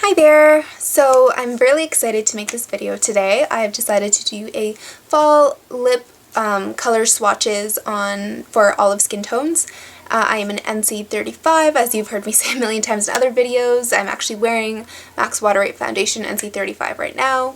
Hi there! So I'm really excited to make this video today. I've decided to do a fall lip color swatches for olive skin tones. I am an NC35, as you've heard me say a million times in other videos. I'm actually wearing MAC's Water Right Foundation NC35 right now.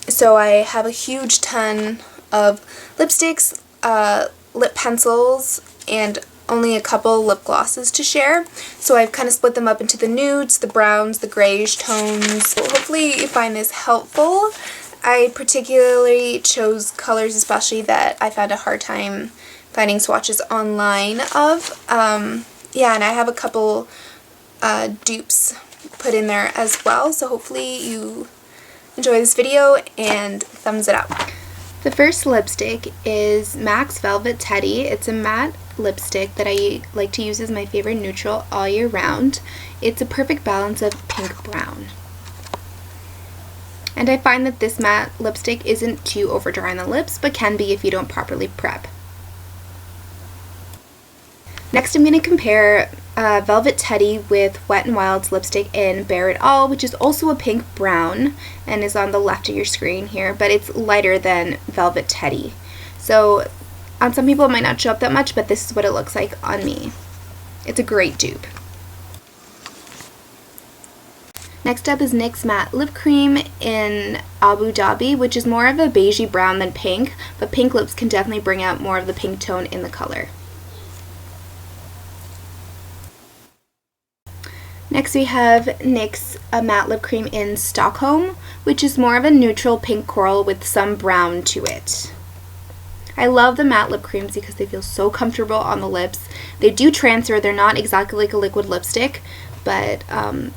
So I have a huge ton of lipsticks, lip pencils, and only a couple lip glosses to share. So I've kind of split them up into the nudes, the browns, the grayish tones. So hopefully you find this helpful. I particularly chose colors especially that I found a hard time finding swatches online of. Yeah, and I have a couple dupes put in there as well, so hopefully you enjoy this video and thumbs it up. The first lipstick is MAC's Velvet Teddy. It's a matte lipstick that I like to use as my favorite neutral all year round. It's a perfect balance of pink-brown. And I find that this matte lipstick isn't too over dry on the lips, but can be if you don't properly prep. Next, I'm going to compare Velvet Teddy with Wet n Wild's lipstick in Bare It All, which is also a pink brown and is on the left of your screen here, but it's lighter than Velvet Teddy. So on some people it might not show up that much, but this is what it looks like on me. It's a great dupe. Next up is NYX's Matte Lip Cream in Abu Dhabi, which is more of a beigey brown than pink, but pink lips can definitely bring out more of the pink tone in the color. Next we have NYX's Matte Lip Cream in Stockholm, which is more of a neutral pink coral with some brown to it. I love the matte lip creams because they feel so comfortable on the lips. They do transfer, they're not exactly like a liquid lipstick, but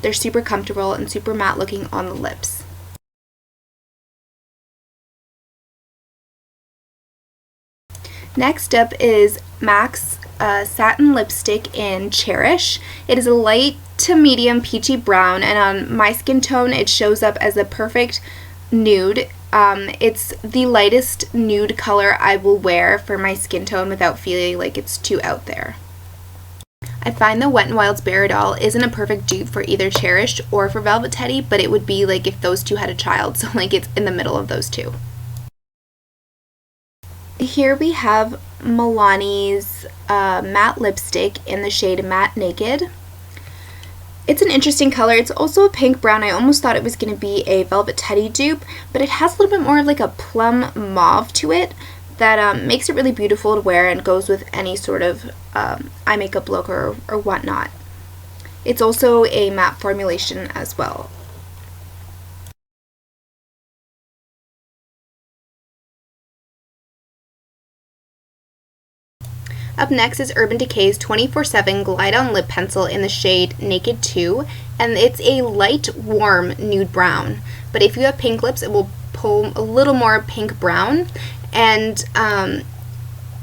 they're super comfortable and super matte looking on the lips. Next up is MAC's Satin Lipstick in Cherish. It is a light to medium peachy brown, and on my skin tone it shows up as a perfect nude. It's the lightest nude color I will wear for my skin tone without feeling like it's too out there. I find that Wet n Wild's Bare It All isn't a perfect dupe for either Cherish or for Velvet Teddy, but it would be like if those two had a child, so like it's in the middle of those two. Here we have Milani's matte lipstick in the shade Matte Naked. It's an interesting color. It's also a pink brown. I almost thought it was going to be a Velvet Teddy dupe, but it has a little bit more of like a plum mauve to it that makes it really beautiful to wear and goes with any sort of eye makeup look or whatnot. It's also a matte formulation as well. Up next is Urban Decay's 24/7 Glide On Lip Pencil in the shade Naked 2, and it's a light, warm nude brown. But if you have pink lips, it will pull a little more pink brown. And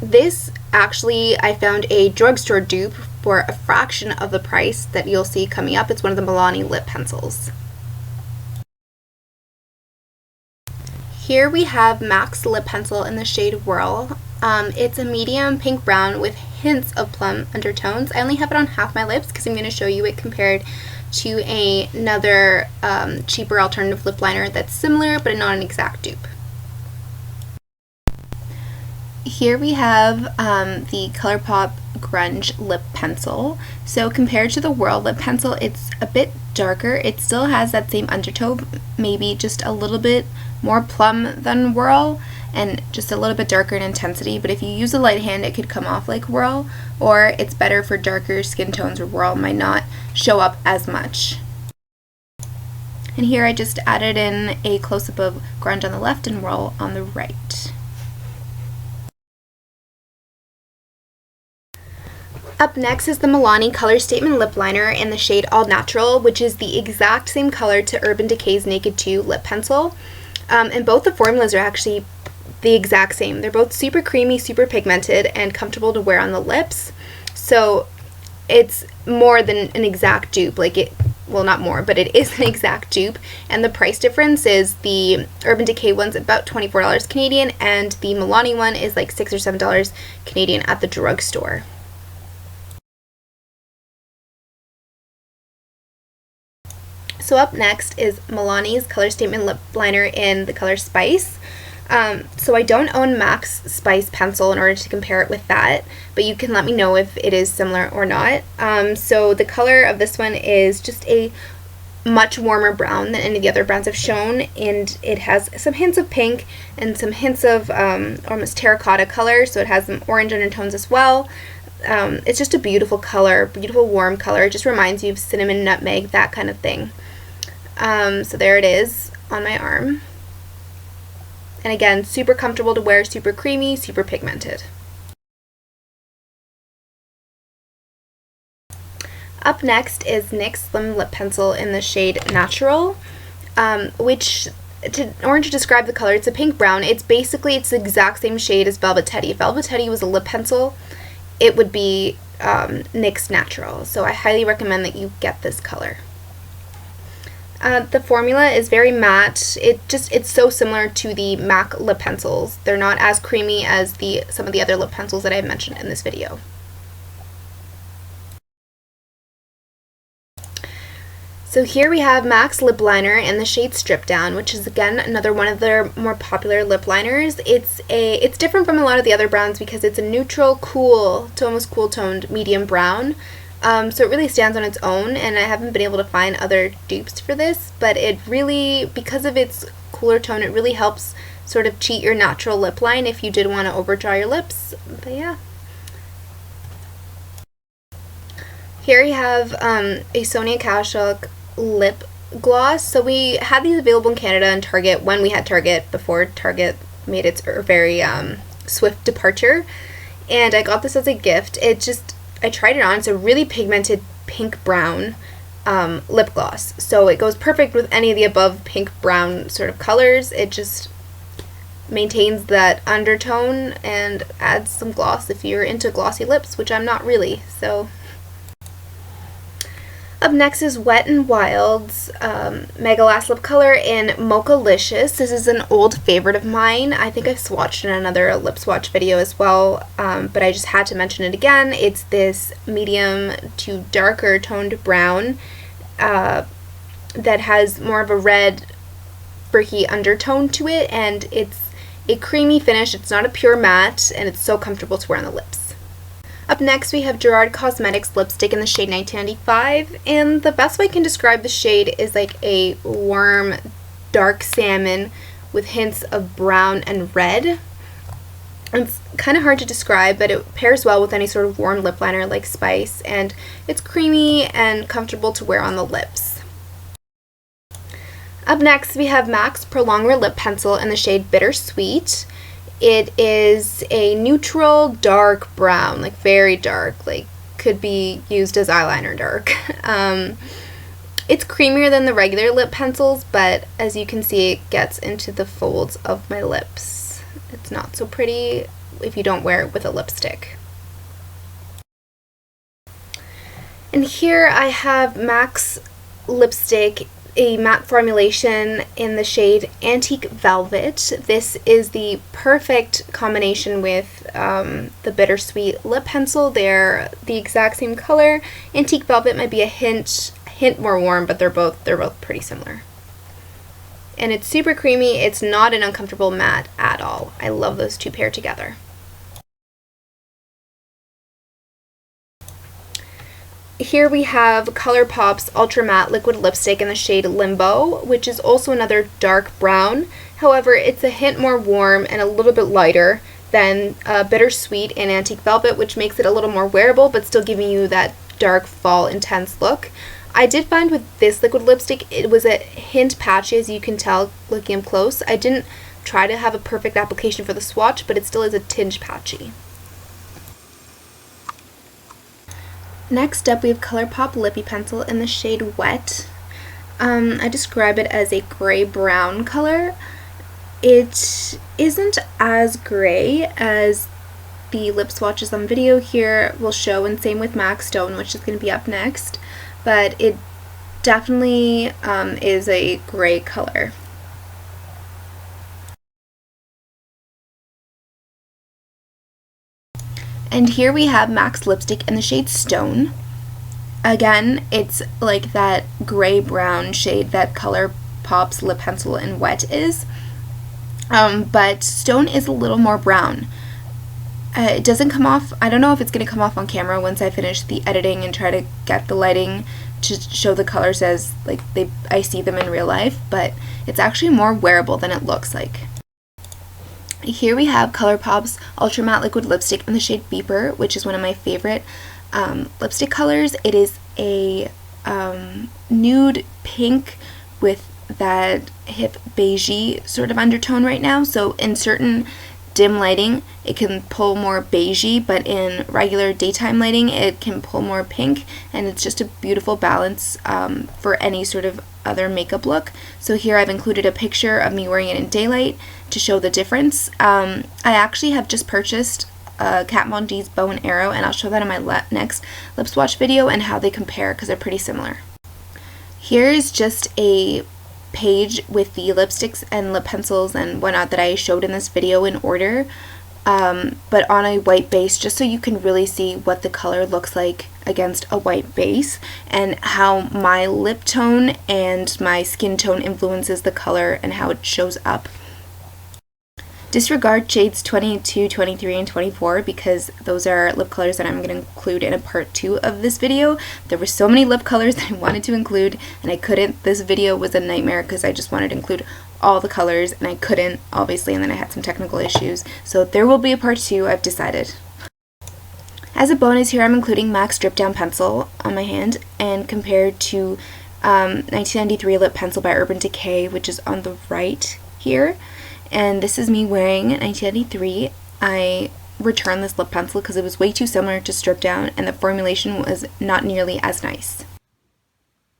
this actually, I found a drugstore dupe for a fraction of the price that you'll see coming up. It's one of the Milani lip pencils. Here we have MAC's lip pencil in the shade Whirl. It's a medium pink brown with hints of plum undertones. I only have it on half my lips because I'm going to show you it compared to another cheaper alternative lip liner that's similar but not an exact dupe. Here we have the ColourPop Grunge lip pencil. So compared to the Whirl lip pencil, it's a bit darker. It still has that same undertone, maybe just a little bit more plum than Whirl and just a little bit darker in intensity, but if you use a light hand it could come off like Whirl, or it's better for darker skin tones where Whirl might not show up as much. And here I just added in a close-up of Grunge on the left and Whirl on the right. Up next is the Milani Color Statement Lip Liner in the shade All Natural, which is the exact same color to Urban Decay's Naked 2 lip pencil. And both the formulas are actually the exact same. They're both super creamy, super pigmented, and comfortable to wear on the lips. So it's more than an exact dupe. Well, not more, but it is an exact dupe. And the price difference is the Urban Decay one's about $24 Canadian, and the Milani one is like $6 or $7 Canadian at the drugstore. So up next is Milani's Color Statement Lip Liner in the color Spice. So I don't own MAC's Spice pencil in order to compare it with that, but you can let me know if it is similar or not. So the color of this one is just a much warmer brown than any of the other browns I've shown, and it has some hints of pink and some hints of almost terracotta color, so it has some orange undertones as well. It's just a beautiful color, beautiful warm color. It just reminds you of cinnamon, nutmeg, that kind of thing. So there it is on my arm. And again, super comfortable to wear, super creamy, super pigmented. Up next is NYX Slim Lip Pencil in the shade Natural, which, in order to describe the color, it's a pink brown. It's the exact same shade as Velvet Teddy. If Velvet Teddy was a lip pencil, it would be NYX Natural. So I highly recommend that you get this color. The formula is very matte. It's so similar to the MAC lip pencils. They're not as creamy as some of the other lip pencils that I've mentioned in this video. So here we have MAC's lip liner in the shade Strip Down, which is again another one of their more popular lip liners. It's different from a lot of the other browns because it's a neutral, cool to almost cool toned medium brown. So it really stands on its own, and I haven't been able to find other dupes for this, but it really, because of its cooler tone, it really helps sort of cheat your natural lip line if you did want to overdraw your lips. But yeah. Here we have a Sonia Kashuk lip gloss. So we had these available in Canada and Target when we had Target, before Target made its very swift departure, and I got this as a gift. I tried it on. It's a really pigmented pink brown lip gloss, so it goes perfect with any of the above pink brown sort of colors. It just maintains that undertone and adds some gloss if you're into glossy lips, which I'm not really, so. Up next is Wet n Wild's Mega Last Lip Color in Mochalicious. This is an old favorite of mine. I think I've swatched in another lip swatch video as well, but I just had to mention it again. It's this medium to darker toned brown that has more of a red bricky undertone to it, and it's a creamy finish. It's not a pure matte, and it's so comfortable to wear on the lips. Up next we have Gerard Cosmetics lipstick in the shade 1995, and the best way I can describe the shade is like a warm dark salmon with hints of brown and red. It's kind of hard to describe, but it pairs well with any sort of warm lip liner like Spice, and it's creamy and comfortable to wear on the lips. Up next we have MAC's Prolonger Lip Pencil in the shade Bittersweet. It is a neutral dark brown, like very dark, like could be used as eyeliner dark. It's creamier than the regular lip pencils, but as you can see, it gets into the folds of my lips. It's not so pretty if you don't wear it with a lipstick. And here I have MAC's lipstick, a matte formulation in the shade Antique Velvet. This is the perfect combination with the Bittersweet lip pencil. They're the exact same color. Antique Velvet might be a hint more warm, but they're both pretty similar. And it's super creamy. It's not an uncomfortable matte at all. I love those two paired together. Here we have ColourPop's Ultra Matte Liquid Lipstick in the shade Limbo, which is also another dark brown. However, it's a hint more warm and a little bit lighter than Bittersweet and Antique Velvet, which makes it a little more wearable, but still giving you that dark fall intense look. I did find with this liquid lipstick, it was a hint patchy, as you can tell looking up close. I didn't try to have a perfect application for the swatch, but it still is a tinge patchy. Next up we have ColourPop Lippy Pencil in the shade Wet. I describe it as a gray-brown color. It isn't as gray as the lip swatches on video here will show, and same with MAC Stone, which is going to be up next, but it definitely is a gray color. And here we have MAC's lipstick in the shade Stone. Again, it's like that gray-brown shade that ColourPop's lip pencil in Wet is, but Stone is a little more brown. It doesn't come off, I don't know if it's going to come off on camera once I finish the editing and try to get the lighting to show the colors as like I see them in real life, but it's actually more wearable than it looks like. Here we have ColourPop's Ultra Matte Liquid Lipstick in the shade Beeper, which is one of my favorite lipstick colors. It is a nude pink with that hip beigey sort of undertone right now, so in certain dim lighting it can pull more beigey, but in regular daytime lighting it can pull more pink, and it's just a beautiful balance for any sort of other makeup look. So here I've included a picture of me wearing it in daylight to show the difference. I actually have just purchased Kat Von D's Bow and Arrow, and I'll show that in my next lip swatch video and how they compare because they're pretty similar. Here is just a page with the lipsticks and lip pencils and whatnot that I showed in this video in order, but on a white base, just so you can really see what the color looks like against a white base and how my lip tone and my skin tone influences the color and how it shows up. Disregard shades 22, 23, and 24 because those are lip colors that I'm going to include in a part 2 of this video. There were so many lip colors that I wanted to include and I couldn't. This video was a nightmare because I just wanted to include all the colors and I couldn't, obviously, and then I had some technical issues. So there will be a part 2, I've decided. As a bonus here, I'm including MAC's Drip Down Pencil on my hand, and compared to 1993 Lip Pencil by Urban Decay, which is on the right here. And this is me wearing 1993. I returned this lip pencil because it was way too similar to Strip Down and the formulation was not nearly as nice.